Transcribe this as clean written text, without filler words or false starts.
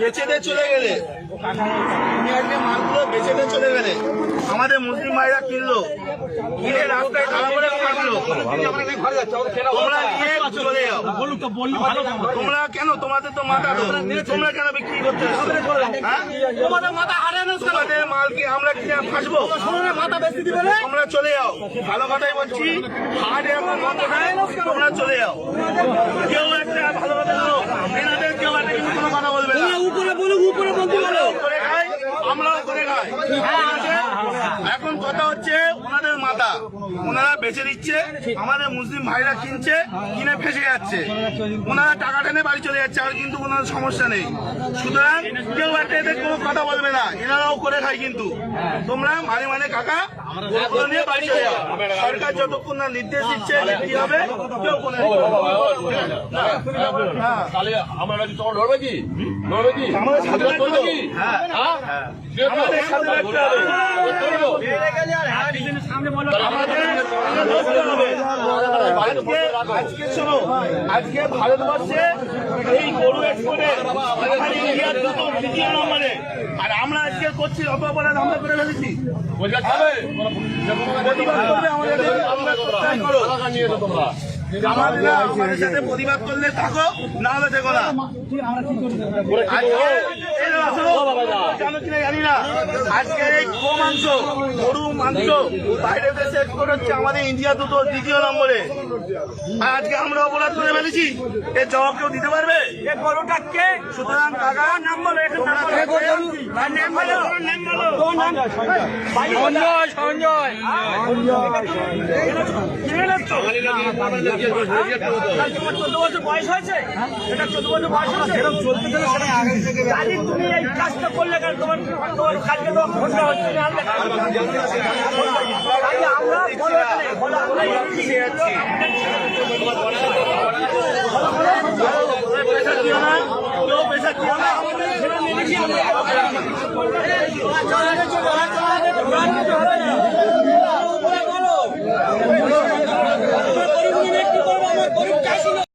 বেচে দিয়ে চলে গেলে মালগুলো বেচে দিয়ে চলে গেলে আমাদের মুসলিম ভাইরা কিনলো, কিনে রাস্তায় খারাপ করে থাকলো। তোমরা নিয়ে চলে যাও। তোমরা কেন, তোমাদের তো মাথা, তোমরা কেন বিক্রি করতে? তোমাদের মাথা হারানো, তোমাদের মালকে আমরা কিনে ফাঁসবো? মাথা বেশি দিবে, তোমরা চলে যাও। ভালো কথাই বলছি, হাট এখন বন্ধ হয়, তোমরা চলে যাও। কেউ একটা ভালো কথা বলো, এনাদের কেউ একটা কিন্তু কোনো কথা বলবে না। উপরে বলুক, উপরে বলতে বলো, করে খাই, আমরাও করে খাই। এখন কথা হচ্ছে ওনাদের মাথা, ওনারা বেচে দিচ্ছে, আমাদের মুসলিম ভাইরা কিনছে, কিনে ফেসে যাচ্ছে, ওনারা টাকা টেনে বাড়ি চলে যাচ্ছে, আর কিন্তু ওনার সমস্যা নেই। সুতরাং কেউ একটা এদের কোনো কথা বলবে না, এনারাও করে খায়। কিন্তু তোমরা মানে কাকা নিয়ে বাড়ি চলে যাও। সরকার যতক্ষণ না নির্দেশ দিচ্ছে কি হবে, কেউ কোনো আজকে শোনো, আজকে ভারতবর্ষে এই গরু এক্সপোর্টে ইন্ডিয়ার দ্বিতীয় নম্বরে, আর আমরা আজকে করছি অত অপরাধ আমরা করে ফেলেছি। আমাদের সাথে প্রতিবাদ করলে থাকো, না হলে দেখো না। জানি না আজকে এই মাংস, গরু মাংস বাইরে দেশে এক্সপোর্ট হচ্ছে, আমাদের ইন্ডিয়া দ্বিতীয় নম্বরে। আর আজকে আমরা অপরাধ করে ফেলেছি, এর জবাব কেউ দিতে পারবে? গরুটাকে সুতরাং কাকা নাম বলো, সঞ্জয় 14 বছর বয়স হয়েছে, এটা 14 বছর বয়স হয়েছে, তুমি এই কাজটা করলে কেন? তোমার কালকে তো ঘটনা হচ্ছে আমরা